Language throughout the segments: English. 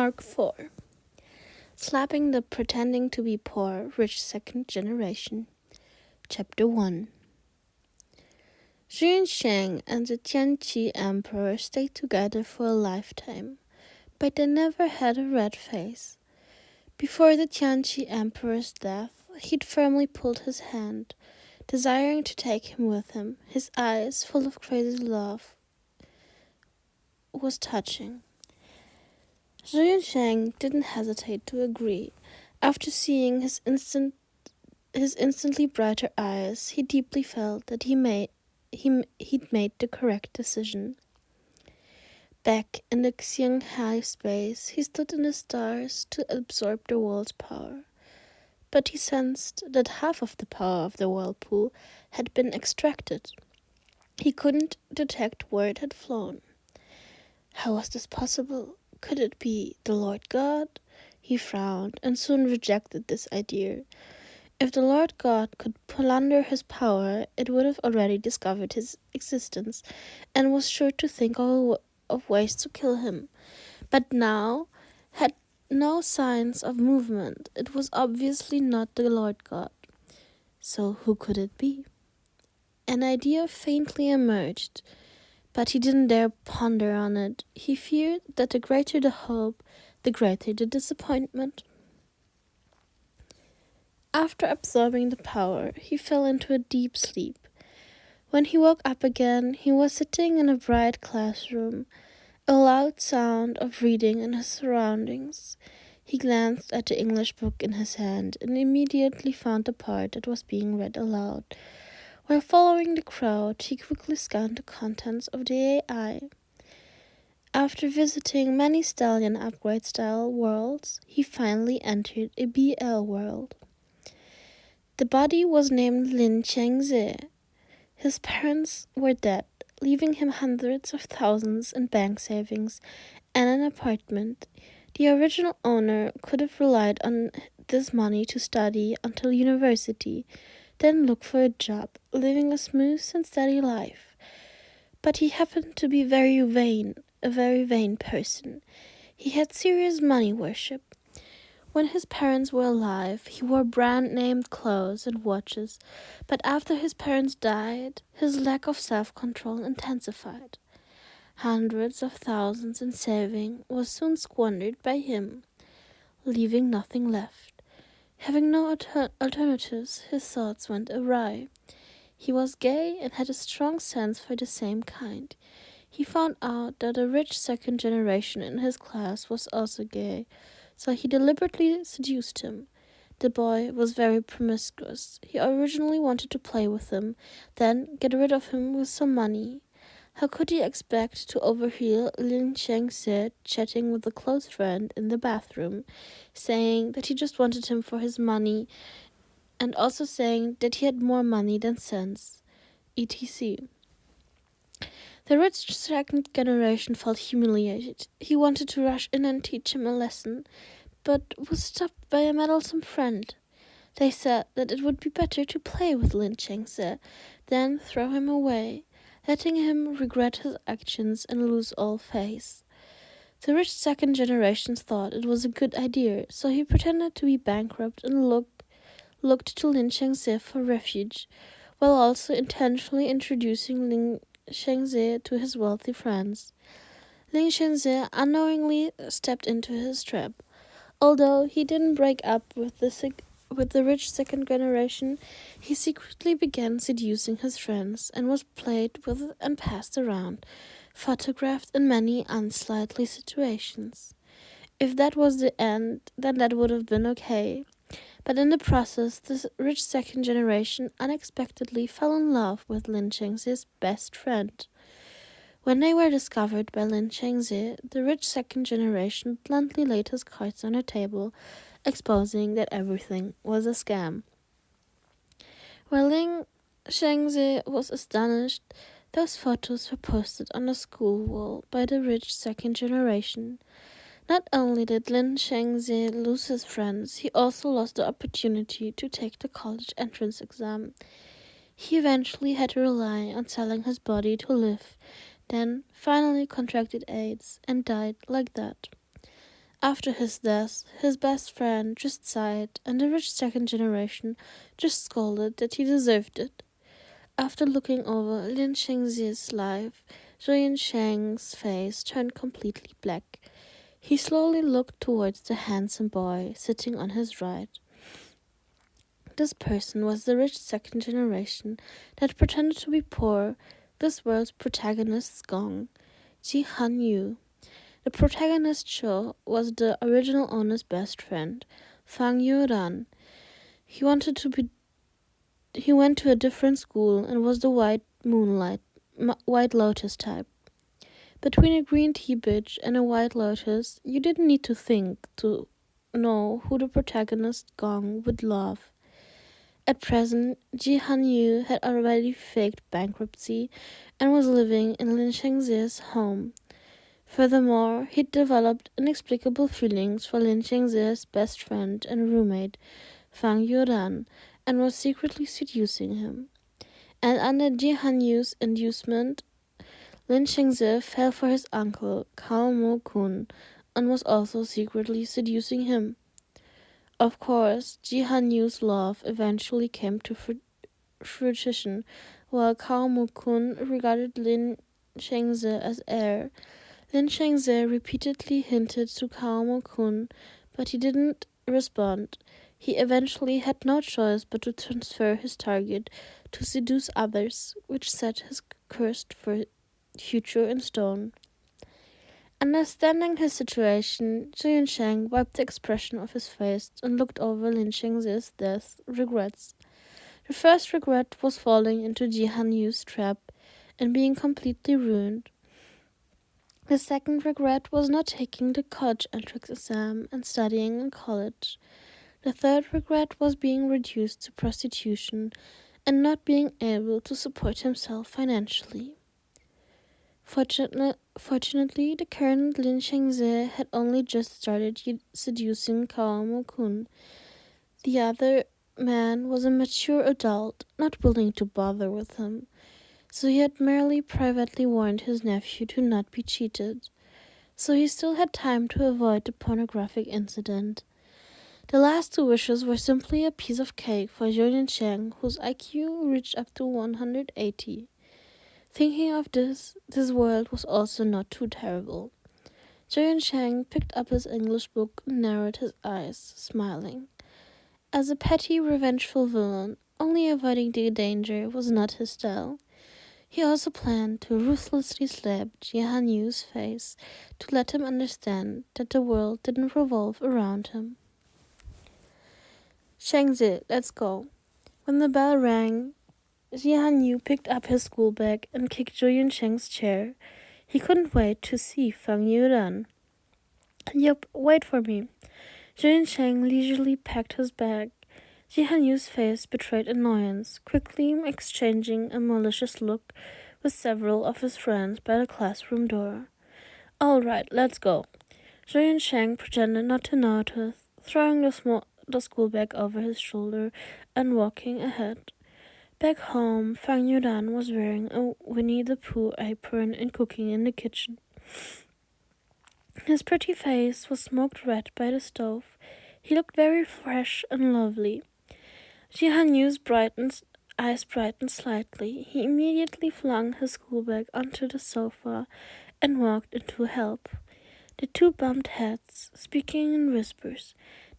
Arc 4. Slapping the Pretending to be Poor, Rich Second Generation. Chapter 1. Xu Sheng and the Tianqi Emperor stayed together for a lifetime, but they never had a red face. Before the Tianqi Emperor's death, he'd firmly pulled his hand, desiring to take him with him. His eyes, full of crazy love, was touching. Zhu Yunsheng didn't hesitate to agree. After seeing his instantly brighter eyes, he deeply felt that he'd made the correct decision. Back in the Xianghai space, he stood in the stars to absorb the world's power. But he sensed that half of the power of the whirlpool had been extracted. He couldn't detect where it had flown. How was this possible? Could it be the Lord God? He frowned and soon rejected this idea. If the Lord God could plunder his power, it would have already discovered his existence and was sure to think of ways to kill him. But now had no signs of movement. It was obviously not the Lord God. So who could it be? An idea faintly emerged, but he didn't dare ponder on it. He feared that the greater the hope, the greater the disappointment. After absorbing the power, he fell into a deep sleep. When he woke up again, he was sitting in a bright classroom, a loud sound of reading in his surroundings. He glanced at the English book in his hand and immediately found the part that was being read aloud. While following the crowd, he quickly scanned the contents of the AI. After visiting many stallion upgrade-style worlds, he finally entered a BL world. The body was named Lin Chengze. His parents were dead, leaving him hundreds of thousands in bank savings and an apartment. The original owner could have relied on this money to study until university, then look for a job, living a smooth and steady life. But he happened to be a very vain person. He had serious money worship. When his parents were alive, he wore brand-named clothes and watches, but after his parents died, his lack of self-control intensified. Hundreds of thousands in saving was soon squandered by him, leaving nothing left. Having no alternatives, his thoughts went awry. He was gay and had a strong sense for the same kind. He found out that a rich second generation in his class was also gay, so he deliberately seduced him. The boy was very promiscuous. He originally wanted to play with him, then get rid of him with some money. How could he expect to overhear Lin Chengse chatting with a close friend in the bathroom, saying that he just wanted him for his money, and also saying that he had more money than sense, etc. The rich second generation felt humiliated. He wanted to rush in and teach him a lesson, but was stopped by a meddlesome friend. They said that it would be better to play with Lin Chengse than throw him away, letting him regret his actions and lose all face. The rich second generation thought it was a good idea, so he pretended to be bankrupt and looked to Lin Chengse for refuge, while also intentionally introducing Lin Chengse to his wealthy friends. Lin Chengse unknowingly stepped into his trap. Although he didn't break up with the rich second generation, he secretly began seducing his friends and was played with and passed around, photographed in many unsightly situations. If that was the end, then that would have been okay. But in the process, this rich second generation unexpectedly fell in love with Lin Chengse's best friend. When they were discovered by Lin Chengse, the rich second generation bluntly laid his cards on the table, exposing that everything was a scam. While Lin Chengse was astonished, those photos were posted on the school wall by the rich second generation. Not only did Lin Chengse lose his friends, he also lost the opportunity to take the college entrance exam. He eventually had to rely on selling his body to live, then finally contracted AIDS and died like that. After his death, his best friend just sighed, and the rich second generation just scolded that he deserved it. After looking over Lin Shengzi's life, Zhou Yunsheng's face turned completely black. He slowly looked towards the handsome boy sitting on his right. This person was the rich second generation that pretended to be poor, this world's protagonist's gong, Ji Han Yu. The protagonist show was the original owner's best friend, Fang Yuran. He went to a different school and was the white lotus type. Between a green tea bitch and a white lotus, you didn't need to think to know who the protagonist Gong would love. At present, Ji Han Yu had already faked bankruptcy and was living in Lin Shengzi's home. Furthermore, he'd developed inexplicable feelings for Lin Shengzi's best friend and roommate, Fang Yuran, and was secretly seducing him. And under Ji Han Yu's inducement, Lin Shengzi fell for his uncle, Cao Mo Kun, and was also secretly seducing him. Of course, Ji Han Yu's love eventually came to fruition, while Cao Mo Kun regarded Lin Shengzi as heir. Lin Shengzi repeatedly hinted to Cao Mo Kun, but he didn't respond. He eventually had no choice but to transfer his target to seduce others, which set his cursed future in stone. Understanding his situation, Zhu Yunsheng wiped the expression of his face and looked over Lin Shengzi's death regrets. The first regret was falling into Ji Han Yu's trap and being completely ruined. The second regret was not taking the college entrance exam and studying in college. The third regret was being reduced to prostitution and not being able to support himself financially. Fortunately, the current Lin Shengzi had only just started seducing Cao Mo Kun. The other man was a mature adult, not willing to bother with him, so he had merely privately warned his nephew to not be cheated. So he still had time to avoid the pornographic incident. The last two wishes were simply a piece of cake for Zhou Yunsheng, whose IQ reached up to 180. Thinking of this world was also not too terrible. Zhou Yunsheng picked up his English book and narrowed his eyes, smiling. As a petty, revengeful villain, only avoiding the danger was not his style. He also planned to ruthlessly slap Ji Han Yu's face to let him understand that the world didn't revolve around him. Shengzi, let's go. When the bell rang, Ji Han Yu picked up his school bag and kicked Zhou Yunsheng's chair. He couldn't wait to see Fang Yuran. Yup, wait for me. Zhou Yunsheng leisurely packed his bag. Ji Han Yu's face betrayed annoyance, quickly exchanging a malicious look with several of his friends by the classroom door. All right, let's go. Zhou Yunsheng pretended not to notice, throwing the school bag over his shoulder and walking ahead. Back home, Fang Yudan was wearing a Winnie the Pooh apron and cooking in the kitchen. His pretty face was smoked red by the stove. He looked very fresh and lovely. Ji Han Yu's eyes brightened slightly. He immediately flung his school bag onto the sofa and walked in to help. The two bumped heads, speaking in whispers.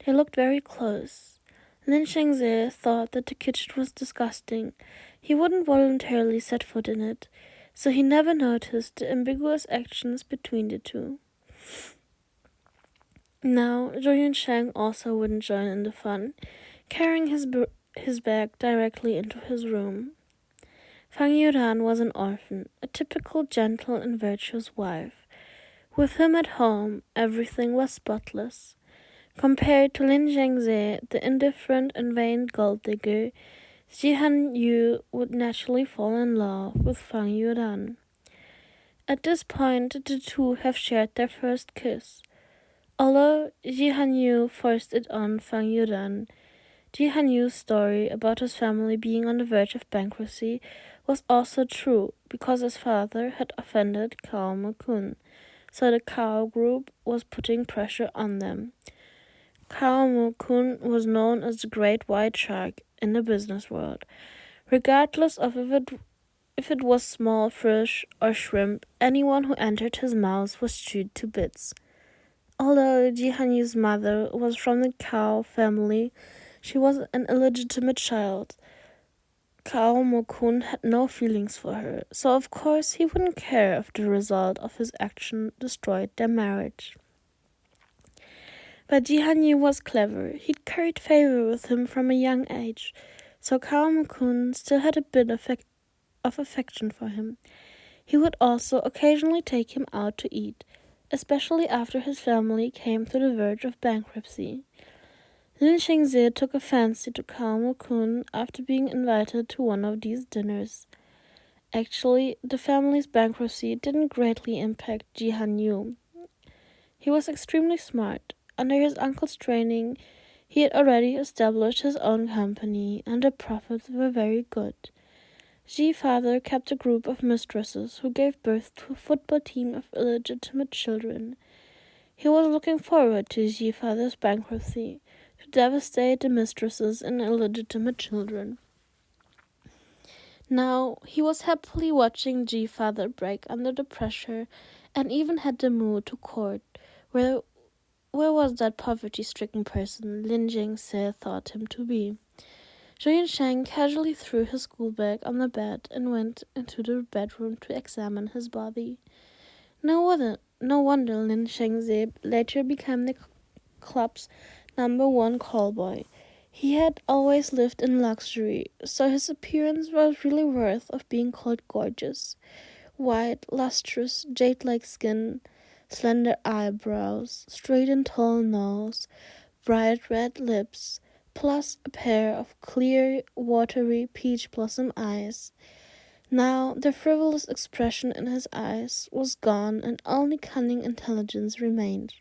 They looked very close. Lin Shengzi thought that the kitchen was disgusting. He wouldn't voluntarily set foot in it, so he never noticed the ambiguous actions between the two. Now, Zhou Yunsheng also wouldn't join in the fun, carrying his bag directly into his room. Fang Yuran was an orphan, a typical gentle and virtuous wife. With him at home, everything was spotless. Compared to Lin Shengzi, the indifferent and vain gold digger, Ji Han Yu would naturally fall in love with Fang Yuran. At this point, the two have shared their first kiss. Although Ji Han Yu forced it on Fang Yuran, Ji Han Yu's story about his family being on the verge of bankruptcy was also true because his father had offended Cao Mo Kun, so the Kao group was putting pressure on them. Kao-mu-kun was known as the Great White Shark in the business world. Regardless of if it was small fish or shrimp, anyone who entered his mouth was chewed to bits. Although Ji-Han-Yu's mother was from the Kao family, she was an illegitimate child. Kao-mu-kun had no feelings for her, so of course he wouldn't care if the result of his action destroyed their marriage. But Ji-Han-Yu was clever. He'd curried favor with him from a young age, so Kao-mu-kun still had a bit of affection for him. He would also occasionally take him out to eat, especially after his family came to the verge of bankruptcy. Lin Shengze took a fancy to Kao-mu-kun after being invited to one of these dinners. Actually, the family's bankruptcy didn't greatly impact Ji-Han-Yu. He was extremely smart. Under his uncle's training, he had already established his own company, and the profits were very good. Ji's father kept a group of mistresses who gave birth to a football team of illegitimate children. He was looking forward to Ji's father's bankruptcy, to devastate the mistresses and illegitimate children. Now, he was happily watching Ji's father break under the pressure and even had the move to court, where was that poverty-stricken person Lin Jingse thought him to be? Zhou Yunsheng casually threw his school bag on the bed and went into the bedroom to examine his body. No wonder Lin Shengze later became the club's #1 callboy. He had always lived in luxury, so his appearance was really worth of being called gorgeous. White, lustrous, jade-like skin, slender eyebrows, straight and tall nose, bright red lips, plus a pair of clear, watery peach blossom eyes. Now the frivolous expression in his eyes was gone and only cunning intelligence remained,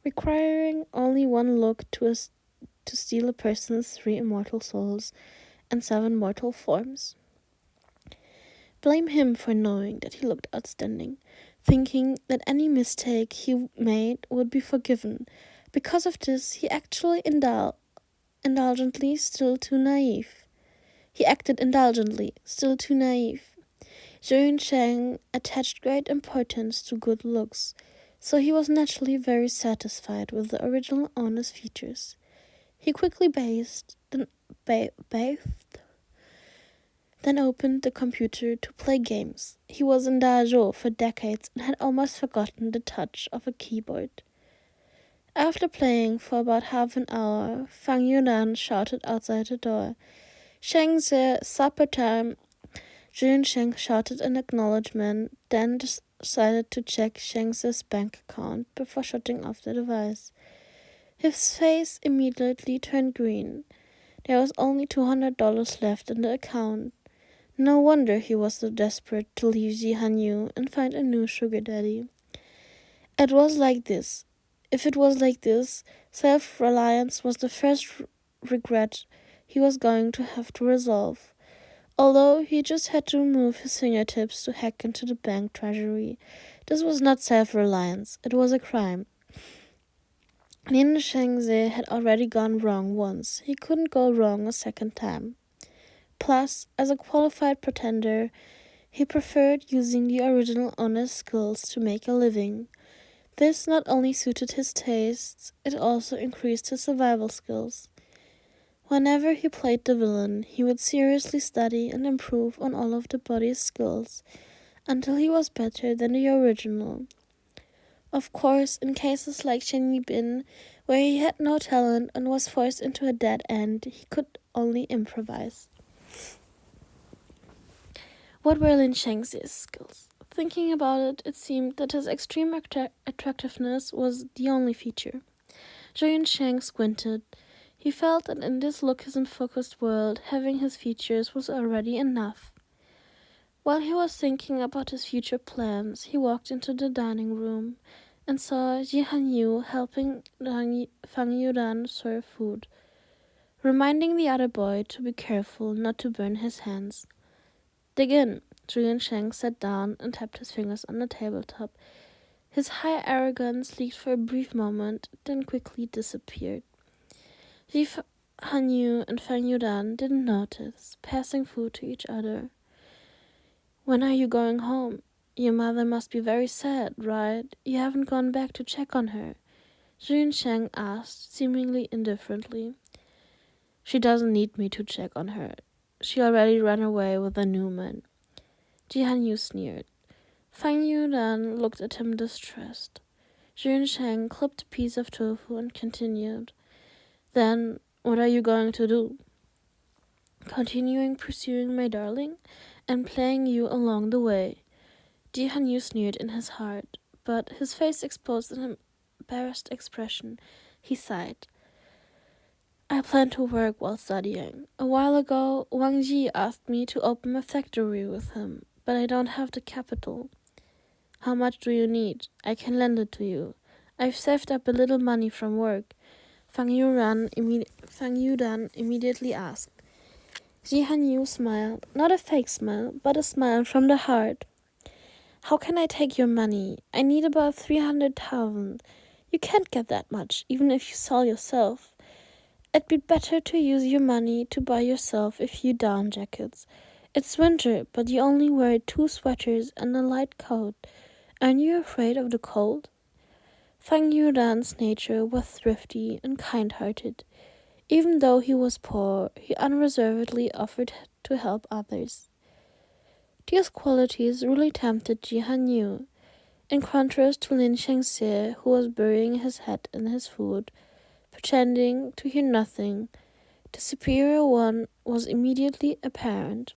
requiring only one look to steal a person's 3 immortal souls and 7 mortal forms. Blame him for knowing that he looked outstanding, thinking that any mistake he made would be forgiven. Because of this, he actually indulgently still too naive. He acted indulgently, still too naive. Zhou Yunsheng attached great importance to good looks, so he was naturally very satisfied with the original owner's features. He quickly bathed, then opened the computer to play games. He was in Dazhou for decades and had almost forgotten the touch of a keyboard. After playing for about half an hour, Fang Yunan shouted outside the door, "Shengze, supper time!" Jun Sheng shouted an acknowledgement, then decided to check Shengze's bank account before shutting off the device. His face immediately turned green. There was only $200 left in the account. No wonder he was so desperate to leave Ji-Han-Yu and find a new sugar daddy. It was like this. If it was like this, self-reliance was the first regret he was going to have to resolve. Although he just had to move his fingertips to hack into the bank treasury, this was not self-reliance, it was a crime. Lin Shengze had already gone wrong once. He couldn't go wrong a second time. Plus, as a qualified pretender, he preferred using the original owner's skills to make a living. This not only suited his tastes, it also increased his survival skills. Whenever he played the villain, he would seriously study and improve on all of the body's skills, until he was better than the original. Of course, in cases like Chen Yibin, where he had no talent and was forced into a dead end, he could only improvise. What were Lin Shengze's skills? Thinking about it, it seemed that his extreme attractiveness was the only feature. Zhou Yunsheng squinted. He felt that in this lookism-focused world, having his features was already enough. While he was thinking about his future plans, he walked into the dining room and saw Ji-Han-Yu helping Fang Yudan serve food, reminding the other boy to be careful not to burn his hands. "Dig in." Zhou Yunsheng sat down and tapped his fingers on the tabletop. His high arrogance leaked for a brief moment, then quickly disappeared. Ji Hanyu and Fang Yudan didn't notice, passing food to each other. "When are you going home? Your mother must be very sad, right? You haven't gone back to check on her," Jun Sheng asked, seemingly indifferently. "She doesn't need me to check on her. She already ran away with a new man." Ji Hanyu sneered. Fang Yudan looked at him distressed. Jun Sheng clipped a piece of tofu and continued. "Then, what are you going to do?" "Continuing pursuing my darling and playing you along the way." Ji Hanyu sneered in his heart, but his face exposed an embarrassed expression. He sighed. "I plan to work while studying. A while ago, Wang Ji asked me to open a factory with him, but I don't have the capital." "How much do you need? I can lend it to you. I've saved up a little money from work," Fang Yudan immediately asked. Ji Hanyu smiled, not a fake smile, but a smile from the heart. "How can I take your money? I need about 300,000. You can't get that much, even if you sell yourself. It'd be better to use your money to buy yourself a few down jackets. It's winter, but you only wear 2 sweaters and a light coat. Aren't you afraid of the cold?" Fang Yudan's nature was thrifty and kind-hearted. Even though he was poor, he unreservedly offered to help others. These qualities really tempted Ji Hanyu, in contrast to Lin Shengxie, who was burying his head in his food, pretending to hear nothing. The superior one was immediately apparent.